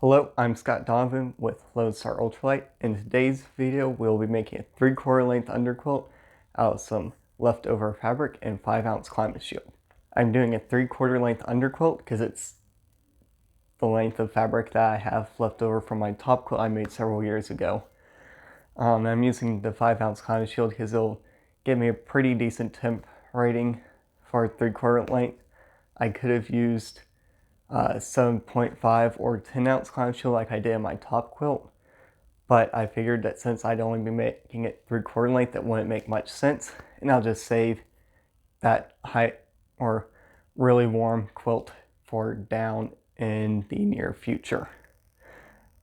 Hello, I'm Scott Donovan with Lodestar Ultralight. In today's video, we'll be making a 3/4 length underquilt out of some leftover fabric and 5-ounce Climashield. I'm doing a 3/4 length underquilt because it's the length of fabric that I have left over from my top quilt I made several years ago. I'm using the 5-ounce Climashield because it'll give me a pretty decent temp rating for 3/4 length. I could have used 7.5 or 10-ounce Climashield like I did in my top quilt, but I figured that since I'd only be making it 3/4 length, it wouldn't make much sense, and I'll just save that height or really warm quilt for down in the near future.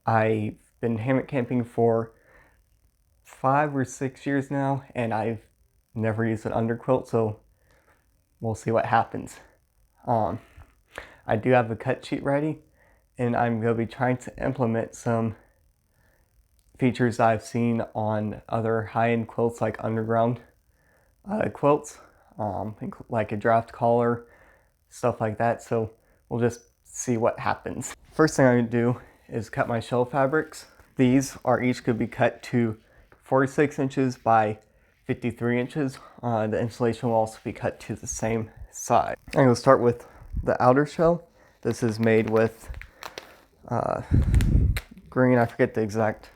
I've been hammock camping for 5 or 6 years now, and I've never used an underquilt, so we'll see what happens. I do have a cut sheet ready, and I'm going to be trying to implement some features I've seen on other high-end quilts like underground quilts, like a draft collar, stuff like that. So we'll just see what happens. First thing I'm going to do is cut my shell fabrics. These are each going to be cut to 46 inches by 53 inches. The insulation will also be cut to the same size. I'm going to start with the outer shell. This is made with green, I forget the exact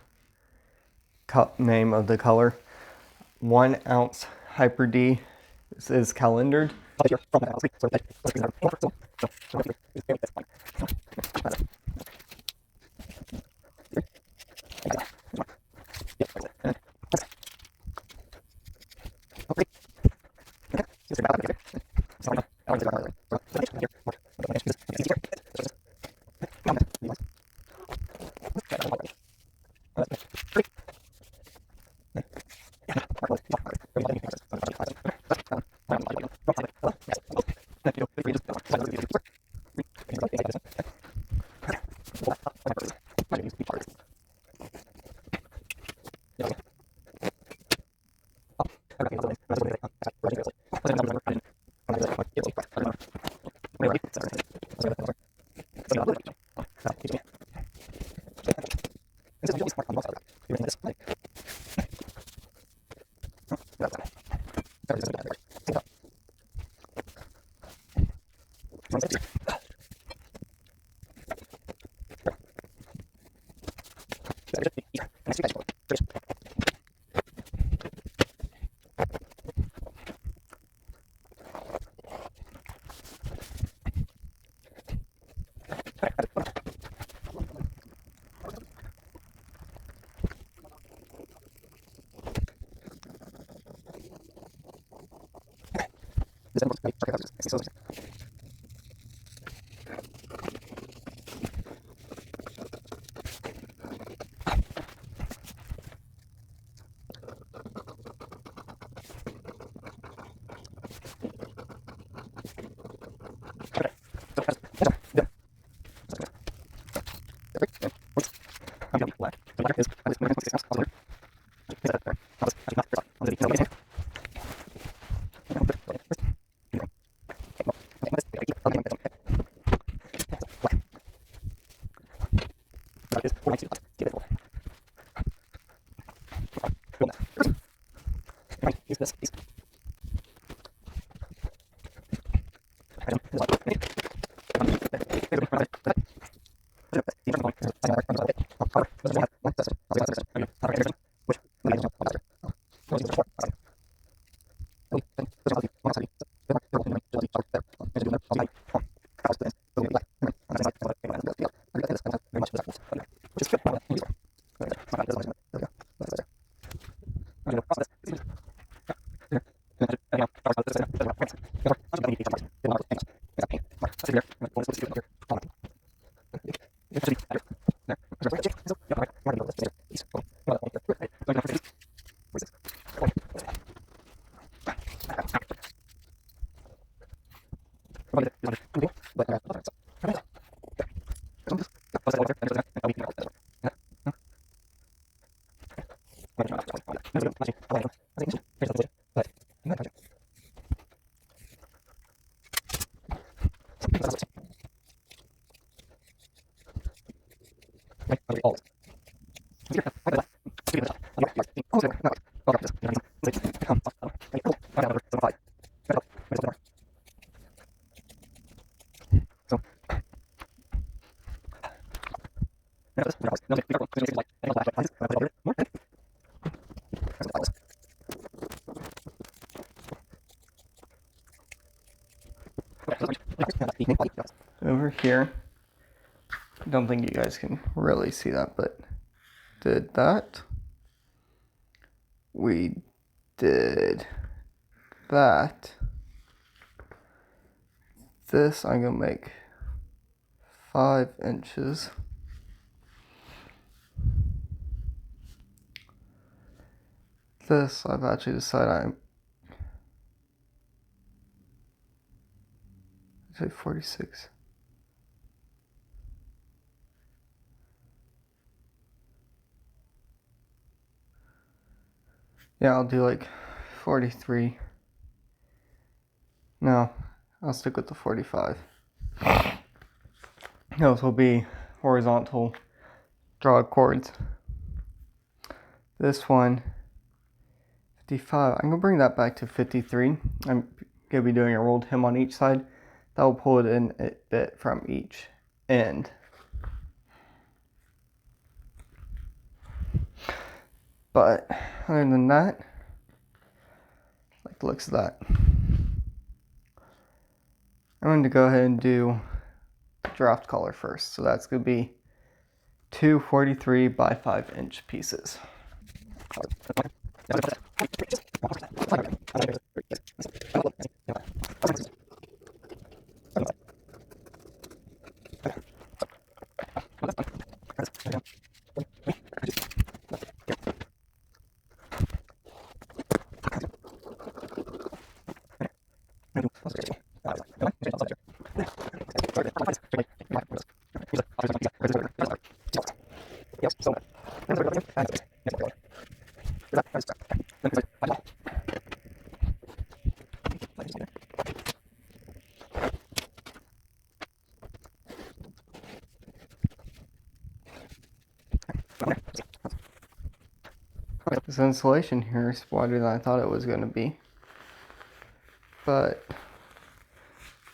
name of the color. 1 ounce Hyper D. This is calendared. Over here, I don't think you guys can really see that, but did that. We did that. This I'm gonna make 5 inches. This I've actually decided say 46. Yeah, I'll do like 43. No, I'll stick with the 45. Those will be horizontal draw chords. This one, 55. I'm gonna bring that back to 53. I'm gonna be doing a rolled hem on each side. That will pull it in a bit from each end. But other than that, like the looks of that. I'm going to go ahead and do draft color first. So that's going to be 2 43 by 5 inch pieces. This insulation here is wider than I thought it was going to be, but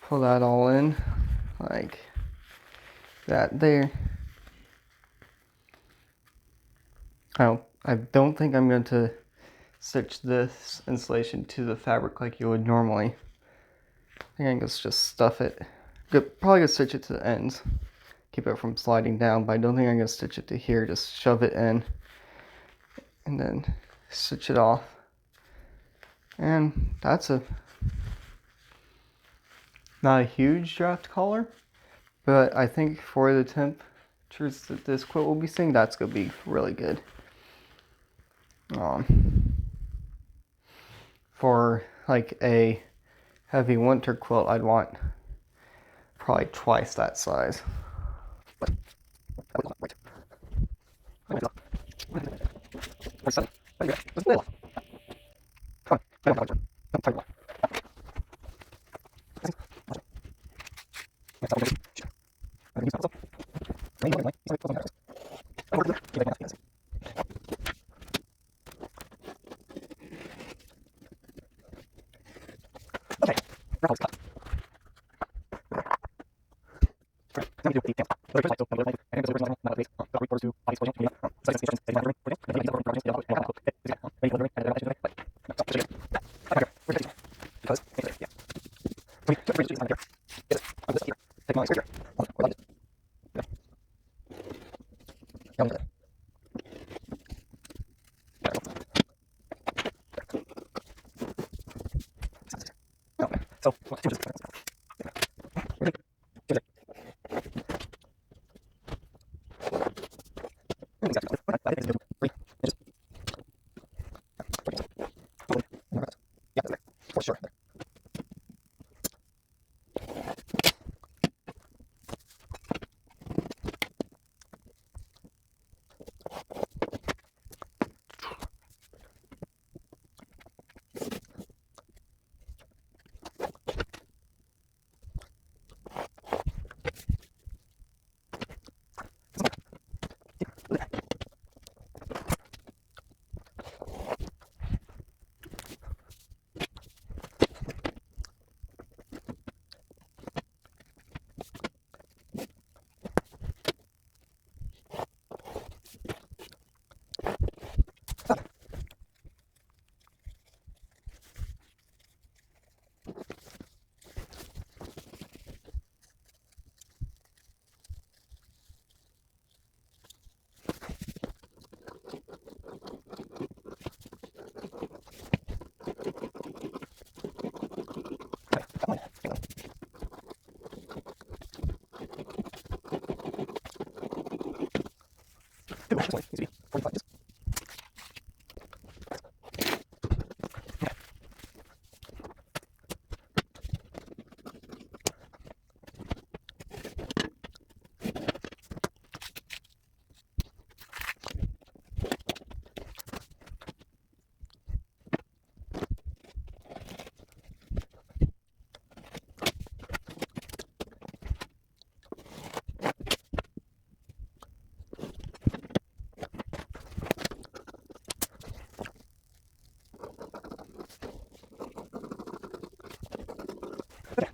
pull that all in like that there. I don't think I'm going to stitch this insulation to the fabric like you would normally. I think I can just stuff it. Probably gonna stitch it to the ends, keep it from sliding down, but I don't think I'm gonna stitch it to here. Just shove it in and then stitch it off. And that's not a huge draft collar, but I think for the temperatures that this quilt will be seeing, that's gonna be really good. For like a heavy winter quilt, I'd want probably twice that size.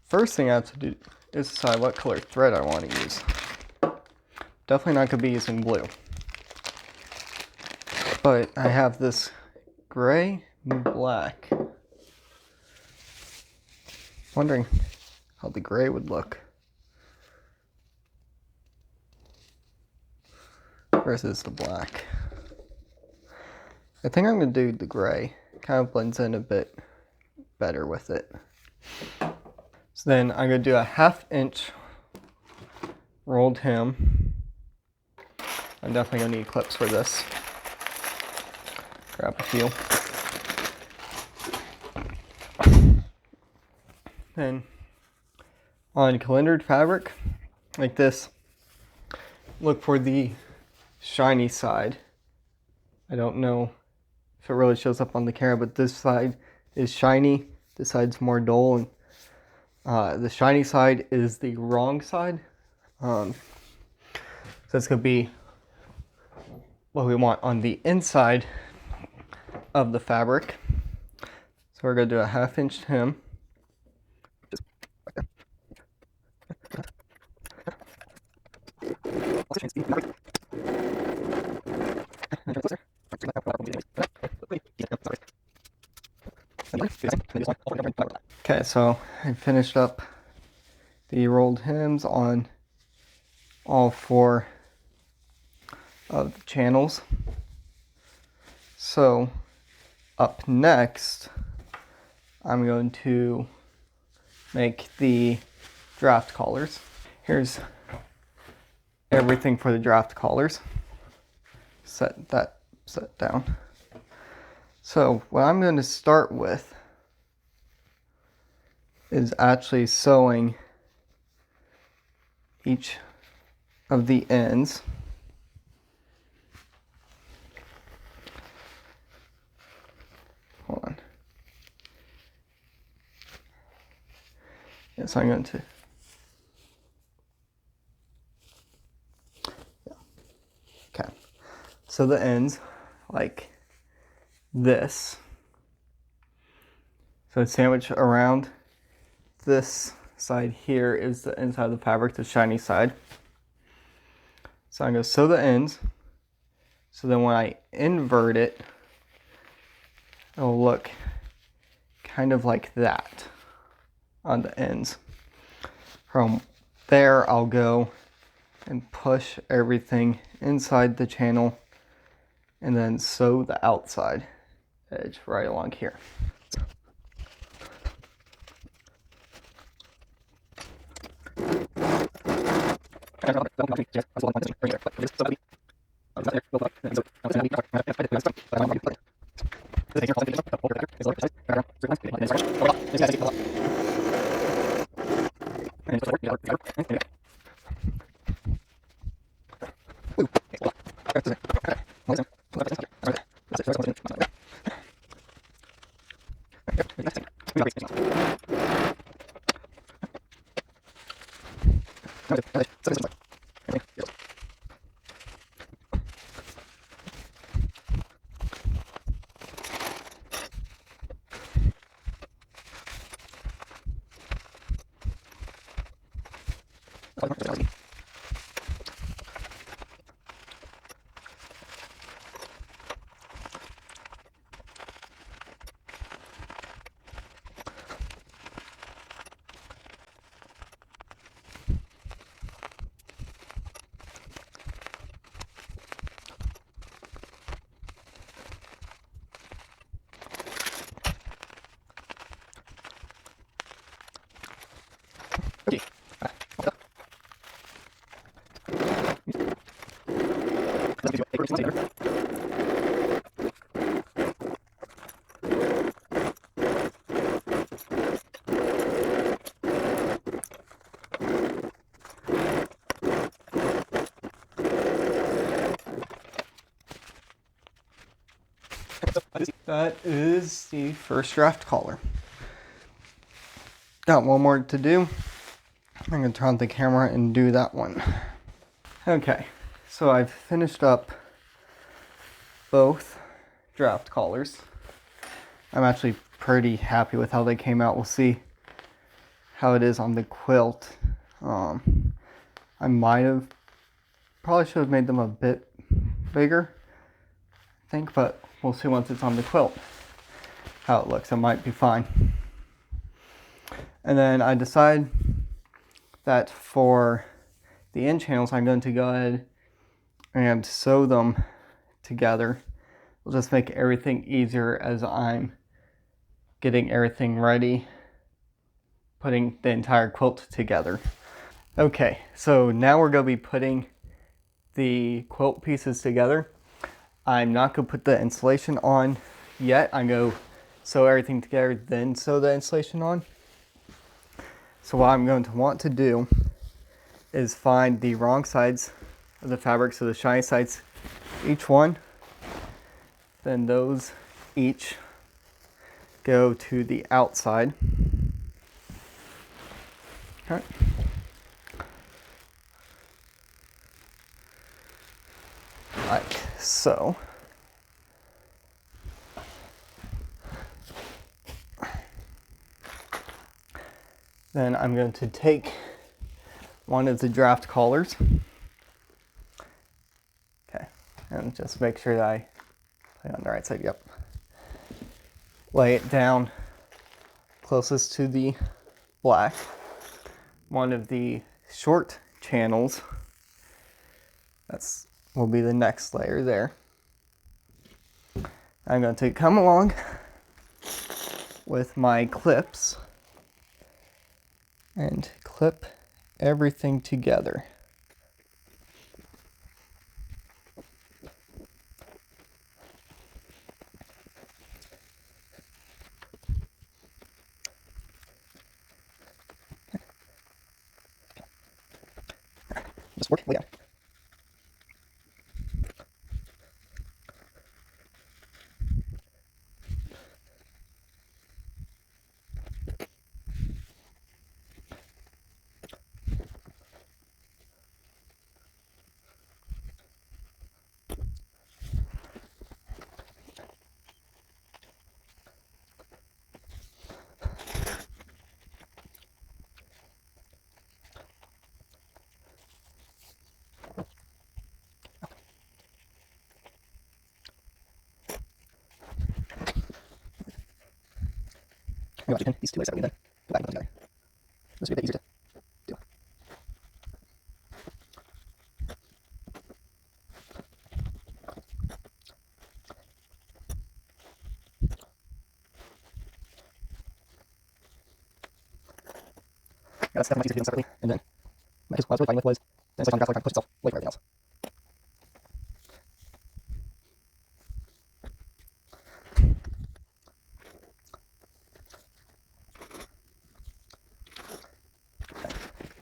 First thing I have to do is decide what color thread I want to use. Definitely not going to be using blue. But I have this gray and black. Wondering how the gray would look versus the black. I think I'm going to do the gray. Kind of blends in a bit better with it. So then I'm going to do a 1/2 inch rolled hem. I'm definitely going to need clips for this. Grab a few. Then on calendared fabric, like this, look for the shiny side. I don't know if it really shows up on the camera, but this side is shiny, this side's more dull, and the shiny side is the wrong side. So it's going to be what we want on the inside of the fabric. So we're going to do a 1/2 inch hem. Okay, so I finished up the rolled hems on all 4 of the channels. So up next, I'm going to make the draft collars. Here's everything for the draft collars. Set down. So what I'm going to start with is actually sewing each of the ends. Hold on. Yes, I'm going to. Yeah. Okay. So the ends, like this. So it's sandwiched around. This side here is the inside of the fabric, the shiny side. So I'm going to sew the ends. So then when I invert it, it'll look kind of like that on the ends. From there, I'll go and push everything inside the channel and then sew the outside edge right along here. That is the first draft collar. Got one more to do. I'm going to turn on the camera and do that one. Okay, so I've finished up both draft collars. I'm actually pretty happy with how they came out. We'll see how it is on the quilt. I probably should have made them a bit bigger, I think, but we'll see once it's on the quilt how it looks. It might be fine. And then I decide that for the end channels, I'm going to go ahead and sew them together. We'll just make everything easier as I'm getting everything ready, putting the entire quilt together. Okay, so now we're going to be putting the quilt pieces together. I'm not going to put the insulation on yet. I'm going to sew everything together, then sew the insulation on. So what I'm going to want to do is find the wrong sides of the fabric, so the shiny sides, each one, then those each go to the outside. Okay. Like so. Then I'm going to take one of the draft collars. Okay, and just make sure that I put it on the right side. Yep. Lay it down closest to the black. One of the short channels, will be the next layer there. I'm going to come along with my clips and clip everything together. Just work way out. I'm going to these two ways separately, then go back and put them together. This will be a bit easier to do. Yeah, that's definitely easier to do them separately, and then what I was really fighting with was the insulation on the draft collar trying to push itself away from everything else.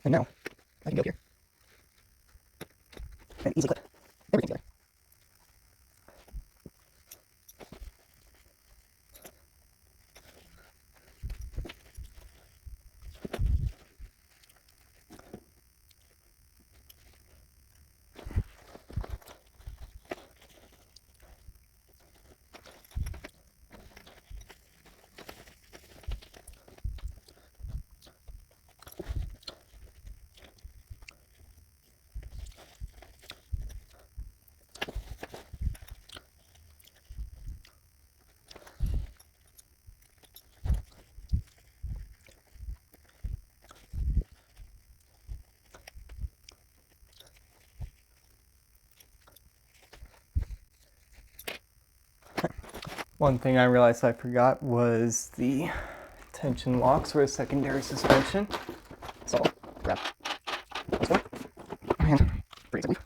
And now I can go here and easily clip everything together. One thing I realized I forgot was the tension locks for a secondary suspension. So grab this one and bring it to me.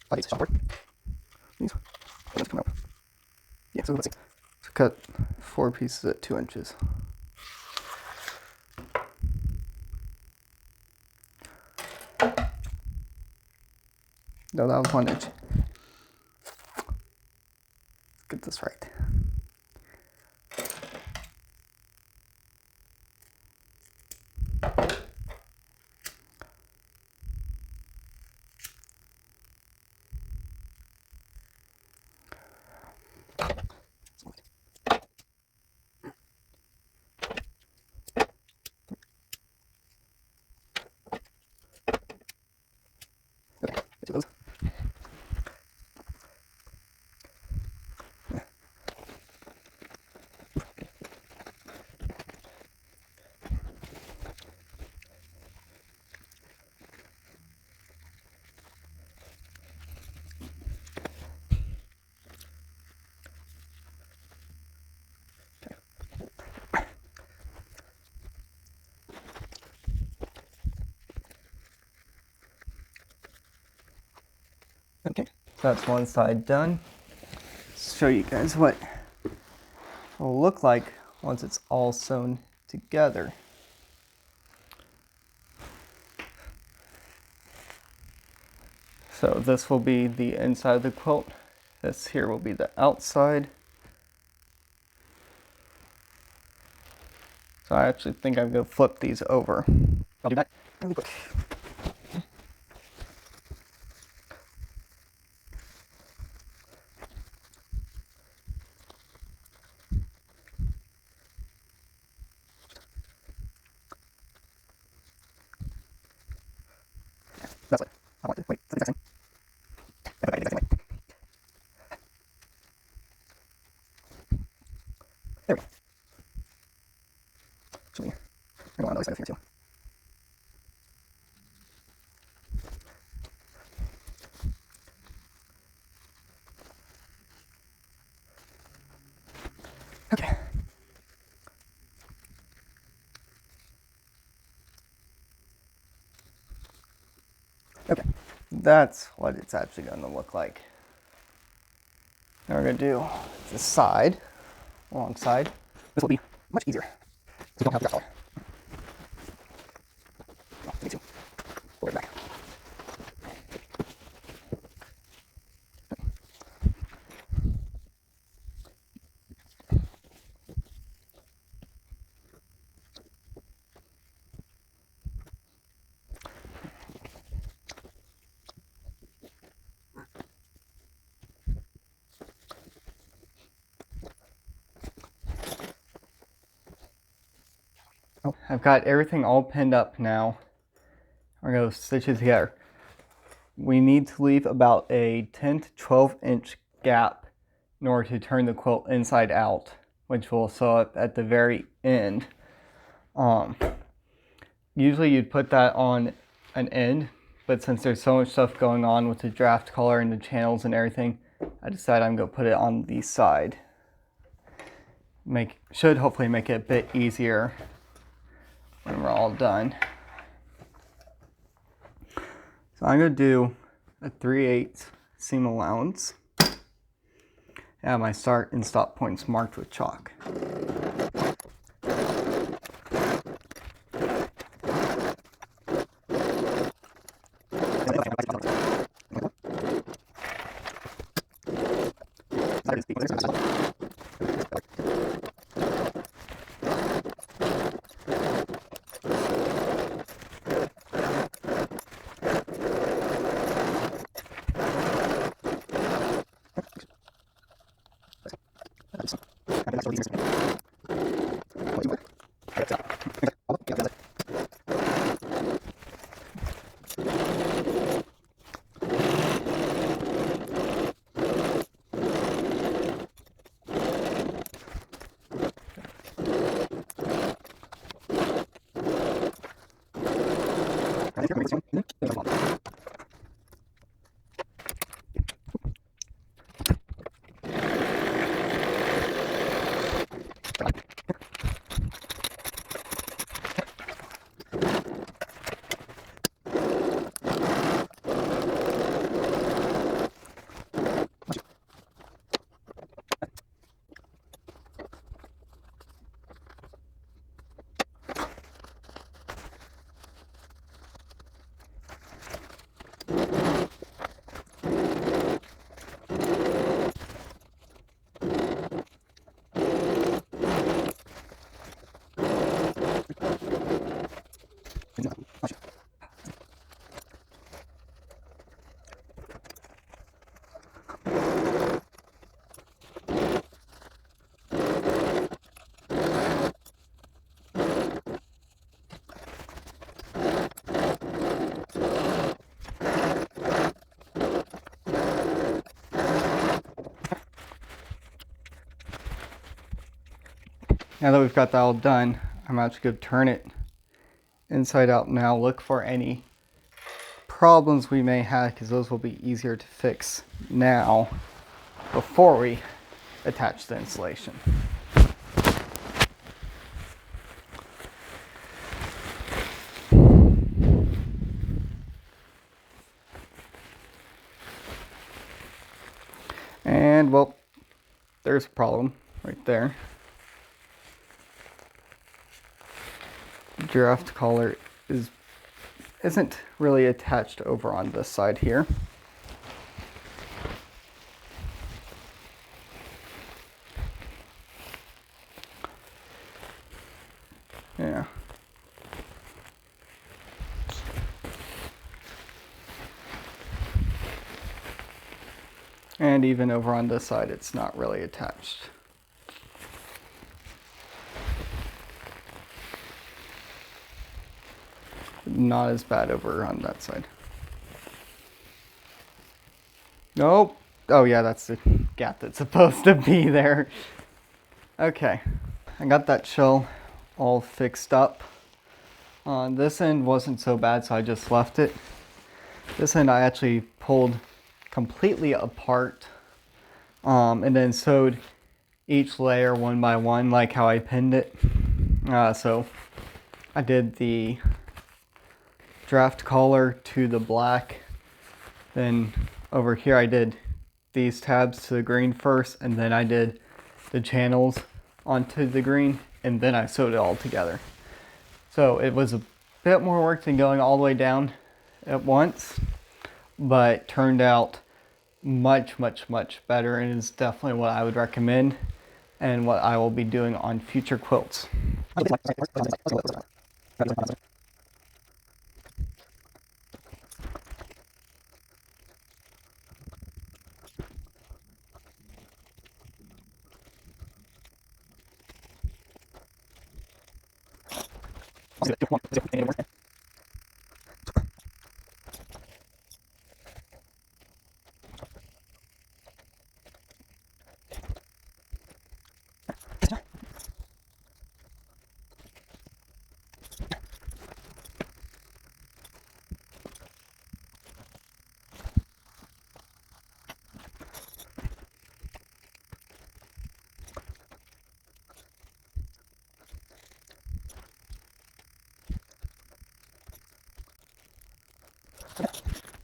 body software. These come out. Yeah, so let's see. So cut 4 pieces at 2 inches. No, that was 1 inch. Let's get this right. Okay, let's do those. Okay, so that's one side done. Let's show you guys what it will look like once it's all sewn together. So this will be the inside of the quilt. This here will be the outside. So I actually think I'm going to flip these over. I'll do that really quick. That's what I want to. Wait, that's the exact same. I put that in the exact same way. There we go. Actually, I'm going on the other side of here too. Okay. Okay, that's what it's actually going to look like. Now we're going to do the side, alongside. This will be much easier. So you don't have to color. Oh, me too. Pull it back. Oh, I've got everything all pinned up now. We're going to stitch it together. We need to leave about a 10 to 12 inch gap in order to turn the quilt inside out, which we'll sew up at the very end. Usually you'd put that on an end, but since there's so much stuff going on with the draft color and the channels and everything, I decided I'm going to put it on the side. Should hopefully make it a bit easier when we're all done. So I'm going to do a 3/8 seam allowance. I have my start and stop points marked with chalk. Now that we've got that all done, I'm actually going to turn it inside out now, look for any problems we may have, because those will be easier to fix now before we attach the insulation. And well, there's a problem right there. The draft collar isn't really attached over on this side here. Yeah. And even over on this side, it's not really attached. Not as bad over on that side. Nope. Oh yeah, that's the gap that's supposed to be there. Okay, I got that shell all fixed up. This end wasn't so bad, so I just left it. This end I actually pulled completely apart and then sewed each layer one by one, like how I pinned it. So I did the draft collar to the black, then over here I did these tabs to the green first, and then I did the channels onto the green, and then I sewed it all together. So it was a bit more work than going all the way down at once, but turned out much better, and is definitely what I would recommend and what I will be doing on future quilts.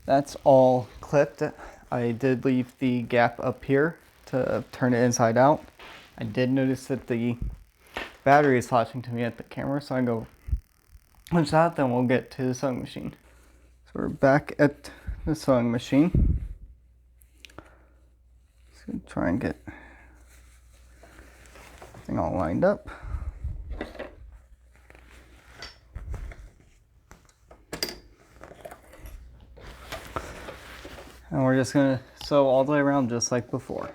That's all clipped. I did leave the gap up here to turn it inside out. I did notice that the battery is flashing to me at the camera, so I go punch that, then we'll get to the sewing machine. So we're back at the sewing machine. So try and get everything all lined up. And we're just gonna sew all the way around just like before.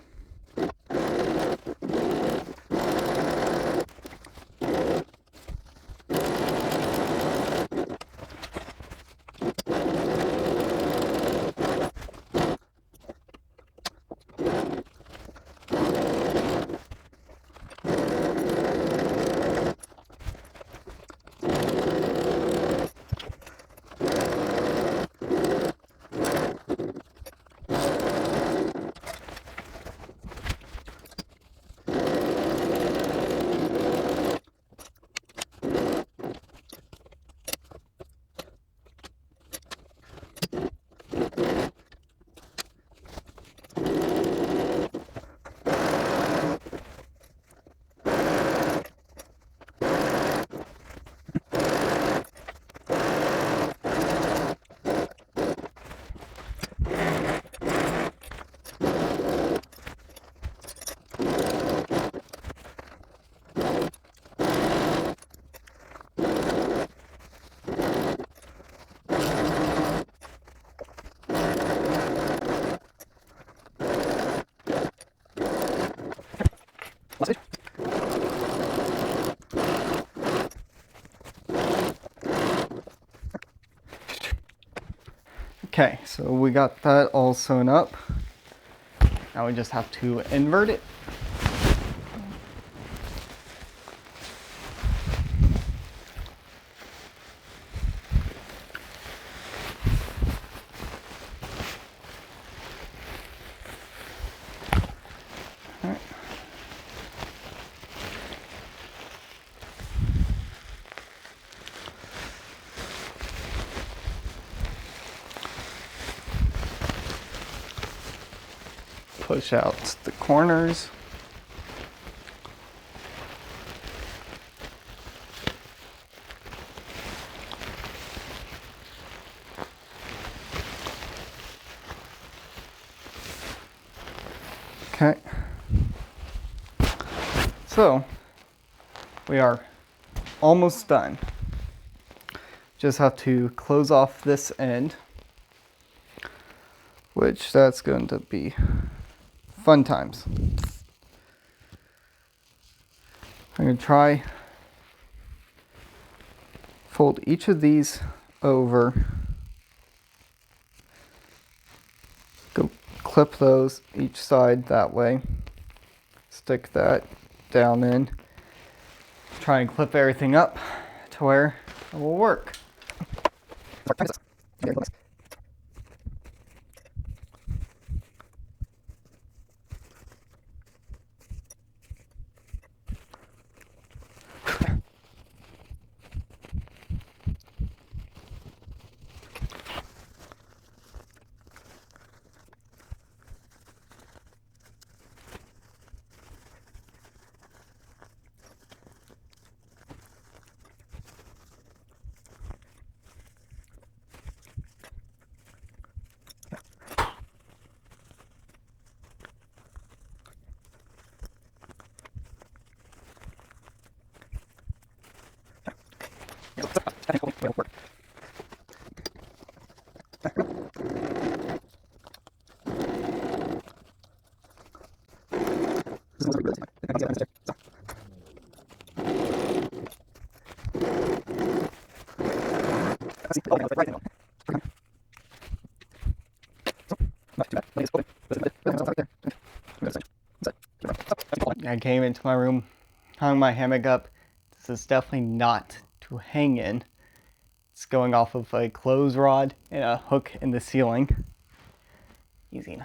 Okay, so we got that all sewn up. Now we just have to invert it. Push out the corners. Okay. So we are almost done. Just have to close off this end, which that's going to be fun times. I'm going to try fold each of these over, go clip those each side that way, stick that down in, try and clip everything up to where it will work. I came into my room, hung my hammock up. This is definitely not to hang in. It's going off of a clothes rod and a hook in the ceiling. Easy.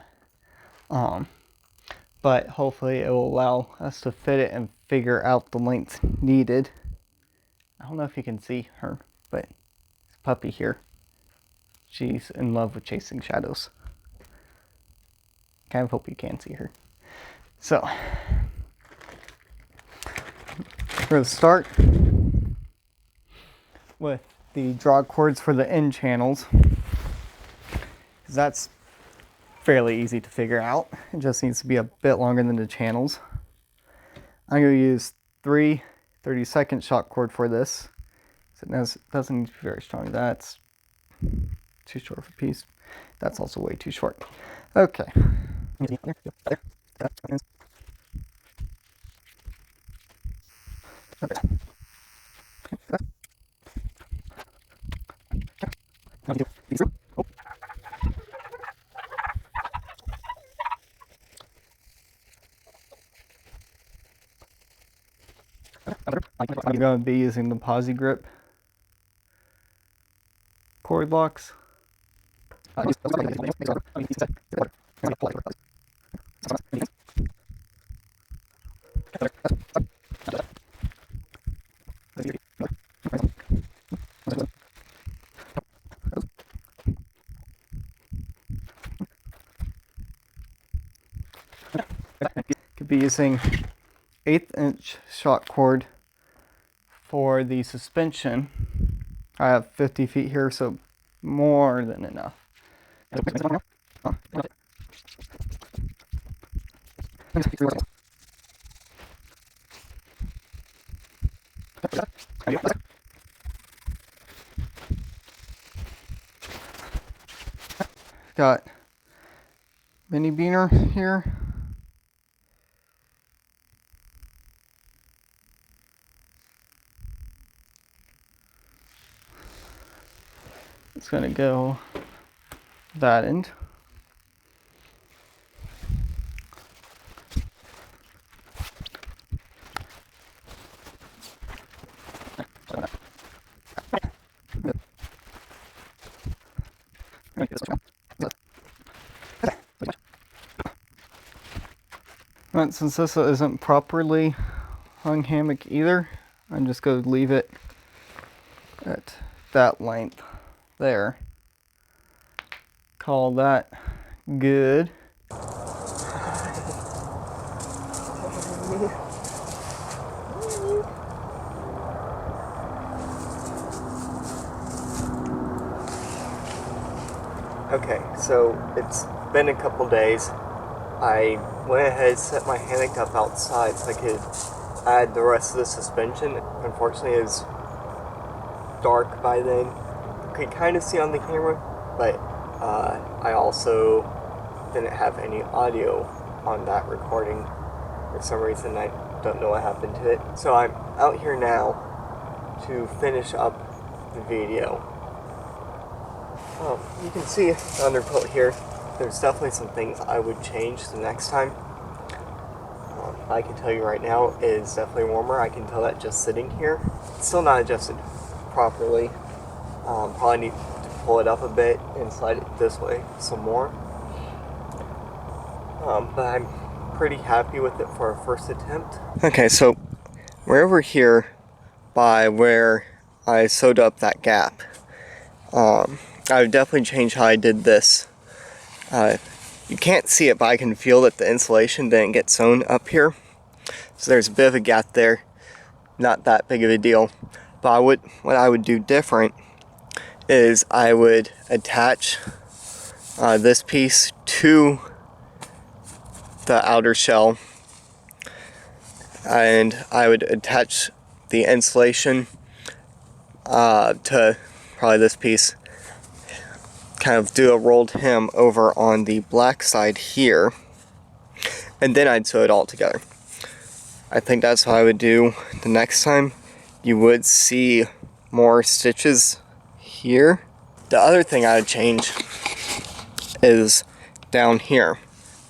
But hopefully it will allow us to fit it and figure out the length needed. I don't know if you can see her, but this puppy here, she's in love with chasing shadows. Kind of hope you can see her. So, we're going to start with the draw cords for the end channels. That's fairly easy to figure out. It just needs to be a bit longer than the channels. I'm going to use 3 30-second shock cord for this. So it doesn't need to be very strong. That's too short of a piece. That's also way too short. Okay. I'm going to be using the Posi Grip cord locks. Could be using 1/8" shock cord for the suspension. I have 50 feet here, so more than enough. Got mini beaner here. It's gonna go that end. But since this isn't properly hung hammock either, I'm just going to leave it at that length there. Call that good. Okay, so it's been a couple days. I went ahead and set my hammock up outside so I could add the rest of the suspension. Unfortunately, it was dark by then. You could kind of see on the camera, but I also didn't have any audio on that recording. For some reason, I don't know what happened to it. So I'm out here now to finish up the video. You can see the underquilt here. There's definitely some things I would change the next time. I can tell you right now, it is definitely warmer. I can tell that just sitting here. It's still not adjusted properly. Probably need to pull it up a bit and slide it this way some more. But I'm pretty happy with it for a first attempt. Okay, so we're over here by where I sewed up that gap. I would definitely change how I did this. You can't see it, but I can feel that the insulation didn't get sewn up here. So there's a bit of a gap there. Not that big of a deal. But what I would do different is I would attach this piece to the outer shell, and I would attach the insulation to probably this piece. Kind of do a rolled hem over on the black side here, and then I'd sew it all together. I think that's what I would do the next time. You would see more stitches here. The other thing I would change is down here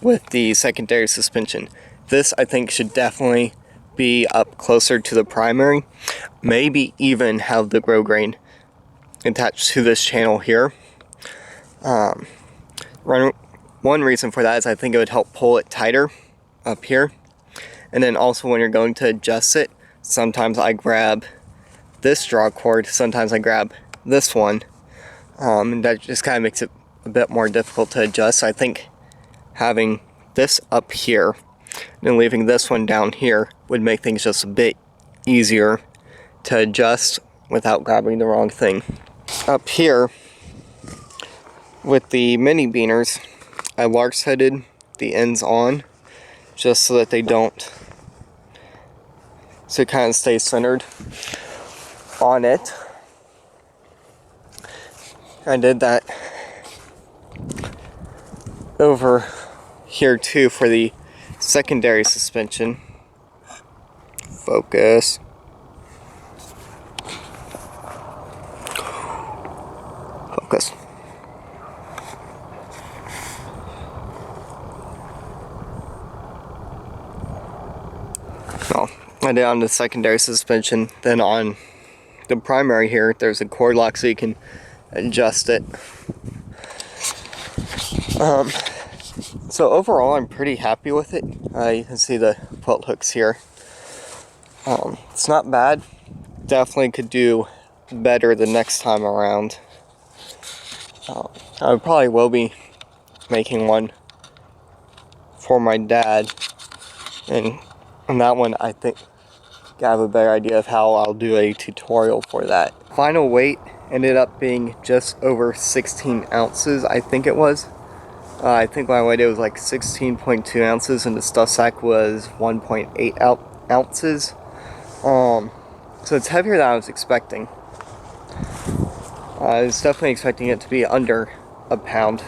with the secondary suspension. This, I think, should definitely be up closer to the primary. Maybe even have the grow grain attached to this channel here. One reason for that is I think it would help pull it tighter up here. And then also when you're going to adjust it, sometimes I grab this draw cord, sometimes I grab this one. And that just kind of makes it a bit more difficult to adjust. I think having this up here and leaving this one down here would make things just a bit easier to adjust without grabbing the wrong thing. Up here with the mini beaners, I lark threaded the ends on just so that they don't, so it kind of stays centered on it. I did that over here too for the secondary suspension. Focus. Focus. Well, I did on the secondary suspension. Then on the primary here, there's a cord lock so you can adjust it. So overall, I'm pretty happy with it. You can see the quilt hooks here. It's not bad. Definitely could do better the next time around. I probably will be making one for my dad, and on that one I think I have a better idea of how I'll do a tutorial for that. Final weight ended up being just over 16 ounces, I think it was. I think when I weighed it was like 16.2 ounces and the stuff sack was 1.8 ounces. So it's heavier than I was expecting. I was definitely expecting it to be under a pound,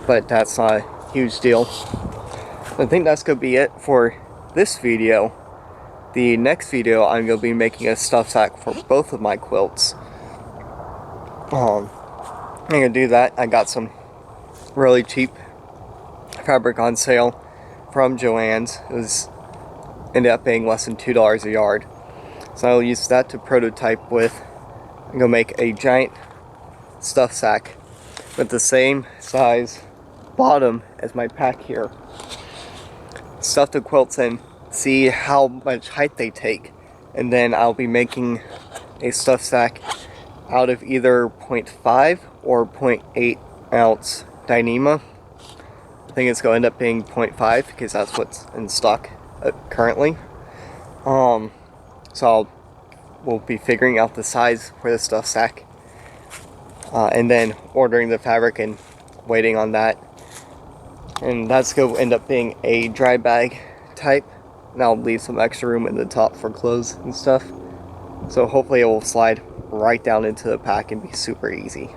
but that's not a huge deal. I think that's going to be it for this video. The next video, I'm going to be making a stuff sack for both of my quilts. I'm gonna do that. I got some really cheap fabric on sale from Joann's. It was ended up paying less than $2 a yard. So I'll use that to prototype with. I'm gonna make a giant stuff sack with the same size bottom as my pack here. Stuff the quilts in, see how much height they take, and then I'll be making a stuff sack out of either 0.5 or 0.8 ounce Dyneema. I think it's going to end up being 0.5 because that's what's in stock currently. So we'll be figuring out the size for the stuff sack, and then ordering the fabric and waiting on that. And that's going to end up being a dry bag type. And I'll leave some extra room in the top for clothes and stuff. So hopefully it will slide right down into the pack and be super easy.